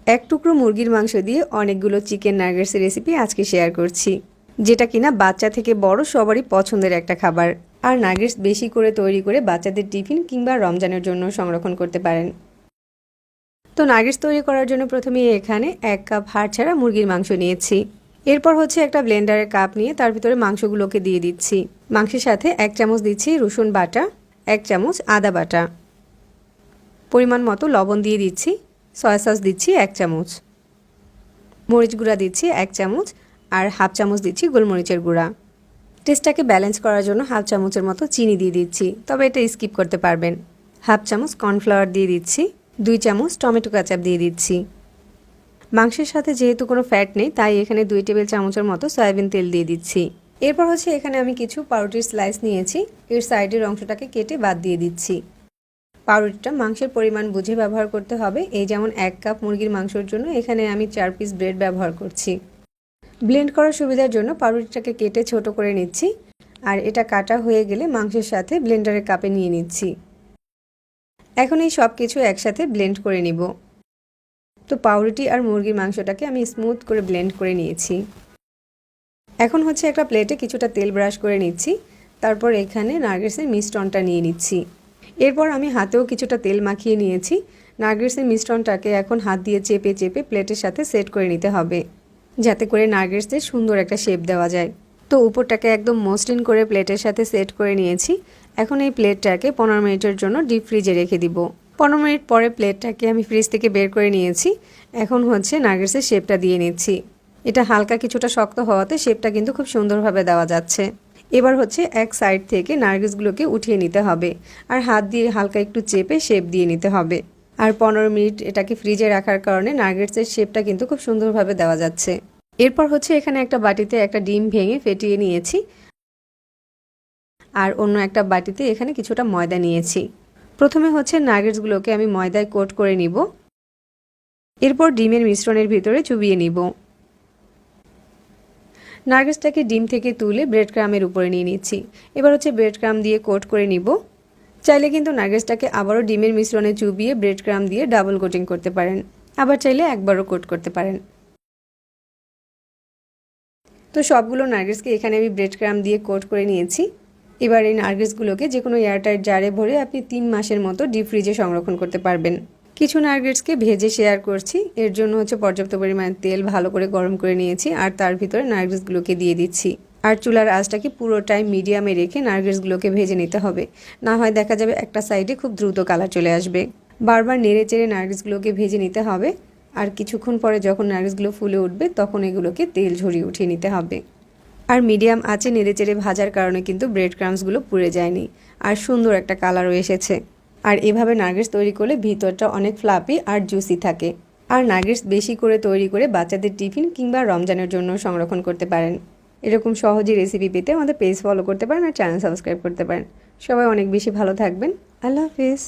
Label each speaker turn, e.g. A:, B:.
A: এক টুকরো মুরগির মাংস দিয়ে অনেকগুলো চিকেন নাগেটসের রেসিপি আজকে শেয়ার করছি, যেটা কিনা বাচ্চা থেকে বড় সবারই পছন্দের একটা খাবার। আর নাগেটস বেশি করে তৈরি করে বাচ্চাদের টিফিন কিংবা রমজানের জন্য সংরক্ষণ করতে পারেন। তো নাগেটস তৈরি করার জন্য প্রথমে এখানে 1 কাপ হাড় ছাড়া মুরগির মাংস নিয়েছি। এরপর হচ্ছে একটা ব্লেন্ডারের কাপ নিয়ে তার ভিতরে মাংসগুলোকে দিয়ে দিচ্ছি। মাংসের সাথে 1 চামচ দিচ্ছি রসুন বাটা, 1 চামচ আদা বাটা, পরিমাণ মতো লবণ দিয়ে দিচ্ছি, সয়া সস দিচ্ছি 1 চামচ, মরিচ গুঁড়া দিচ্ছি 1 চামচ, আর হাফ চামচ দিচ্ছি গোলমরিচের গুঁড়া। টেস্টটাকে ব্যালেন্স করার জন্য হাফ চামচের মতো চিনি দিয়ে দিচ্ছি, তবে এটা স্কিপ করতে পারবেন। হাফ চামচ কর্নফ্লাওয়ার দিয়ে দিচ্ছি, 2 চামচ টমেটো কেচাপ দিয়ে দিচ্ছি। মাংসের সাথে যেহেতু কোনো ফ্যাট নেই, তাই এখানে 2 টেবিল চামচের মতো সয়াবিন তেল দিয়ে দিচ্ছি। এরপর হচ্ছে এখানে আমি কিছু পাউরুটির স্লাইস নিয়েছি, এর সাইডের অংশটাকে কেটে বাদ দিয়ে দিচ্ছি। পাউরুটিটা মাংসের পরিমাণ বুঝে ব্যবহার করতে হবে। এই যেমন 1 কাপ মুরগির মাংসের জন্য এখানে আমি 4 পিস ব্রেড ব্যবহার করছি। ব্লেন্ড করার সুবিধার জন্য পাউরুটিটাকে কেটে ছোট করে নিচ্ছি, আর এটা কাটা হয়ে গেলে মাংসের সাথে ব্লেন্ডারের কাপে নিয়ে নিচ্ছি। এখন এই সব কিছু একসাথে ব্লেন্ড করে নিব। তো পাউরুটি আর মুরগির মাংসটাকে আমি স্মুথ করে ব্লেন্ড করে নিয়েছি। এখন হচ্ছে একটা প্লেটে কিছুটা তেল ব্রাশ করে নিচ্ছি, তারপর এখানে নাগেটসের মিশ্রণটা নিয়ে নিচ্ছি। এরপর আমি হাতেও কিছুটা তেল মাখিয়ে নিয়েছি। নাগেটসের মিশ্রণটাকে এখন হাত দিয়ে চেপে চেপে প্লেটের সাথে সেট করে নিতে হবে, যাতে করে নাগেটসের সুন্দর একটা শেপ দেওয়া যায়। তো উপরটাকে একদম মসৃণ করে প্লেটের সাথে সেট করে নিয়েছি। এখন এই প্লেটটাকে 15 মিনিটের জন্য ডিপ ফ্রিজে রেখে দিব। 15 মিনিট পরে প্লেটটাকে আমি ফ্রিজ থেকে বের করে নিয়েছি। এখন হচ্ছে নাগেটসের শেপটা দিয়ে নিচ্ছি। এটা হালকা কিছুটা শক্ত হওয়াতে শেপটা কিন্তু খুব সুন্দরভাবে দেওয়া যাচ্ছে। এবার হচ্ছে এক সাইড থেকে নাগেটসগুলোকে উঠিয়ে নিতে হবে, আর হাত দিয়ে হালকা একটু চেপে শেপ দিয়ে নিতে হবে। আর 15 মিনিট এটাকে ফ্রিজে রাখার কারণে নাগেটসের শেপটা কিন্তু খুব সুন্দরভাবে দেওয়া যাচ্ছে। এরপর হচ্ছে এখানে একটা বাটিতে একটা ডিম ভেঙে ফেটিয়ে নিয়েছি, আর অন্য একটা বাটিতে এখানে কিছুটা ময়দা নিয়েছি। প্রথমে হচ্ছে নাগেটসগুলোকে আমি ময়দায় কোট করে নিব, এরপর ডিমের মিশ্রণের ভিতরে চুবিয়ে নিব। নাগেটসটাকে ডিম থেকে তুলে ব্রেড ক্রামের উপরে নিয়ে নিচ্ছি। এবার হচ্ছে ব্রেড ক্রাম দিয়ে কোট করে নিব। চাইলে কিন্তু নাগেটসটাকে আবারও ডিমের মিশ্রণে চুবিয়ে ব্রেড ক্রাম দিয়ে ডাবল কোটিং করতে পারেন, আবার চাইলে একবারও কোট করতে পারেন। তো সবগুলো নাগেটসকে এখানে আমি ব্রেড ক্রাম দিয়ে কোট করে নিয়েছি। এবার এই নাগেটসগুলোকে যে কোনো এয়ারটাইট জারে ভরে আপনি 3 মাসের মতো ডিপ ফ্রিজে সংরক্ষণ করতে পারবেন। কিছু নাগেটসকে ভেজে শেয়ার করছি, এর জন্য হচ্ছে পর্যাপ্ত পরিমাণে তেল ভালো করে গরম করে নিয়েছি, আর তার ভিতরে নাগেটসগুলোকে দিয়ে দিচ্ছি। আর চুলার আঁচটাকে পুরোটাই মিডিয়ামে রেখে নাগেটসগুলোকে ভেজে নিতে হবে, না হয় দেখা যাবে একটা সাইডে খুব দ্রুত কালার চলে আসবে। বারবার নেড়ে চেড়ে নাগেটসগুলোকে ভেজে নিতে হবে, আর কিছুক্ষণ পরে যখন নাগেটসগুলো ফুলে উঠবে তখন এগুলোকে তেল ঝরিয়ে উঠিয়ে নিতে হবে। আর মিডিয়াম আঁচে নেড়ে চেড়ে ভাজার কারণে কিন্তু ব্রেড ক্রাম্সগুলো পুড়ে যায়নি, আর সুন্দর একটা কালারও এসেছে। আর এভাবে নাগেটস তৈরি করলে ভিতরটা অনেক ফ্লাফি আর জুসি থাকে। আর নাগেটস বেশি করে তৈরি করে বাচ্চাদের টিফিন কিংবা রমজানের জন্য সংরক্ষণ করতে পারেন। এরকম সহজে রেসিপি পেতে আমাদের পেজ ফলো করতে পারেন আর চ্যানেল সাবস্ক্রাইব করতে পারেন। সবাই অনেক বেশি ভালো থাকবেন। আল্লাহ হাফিজ।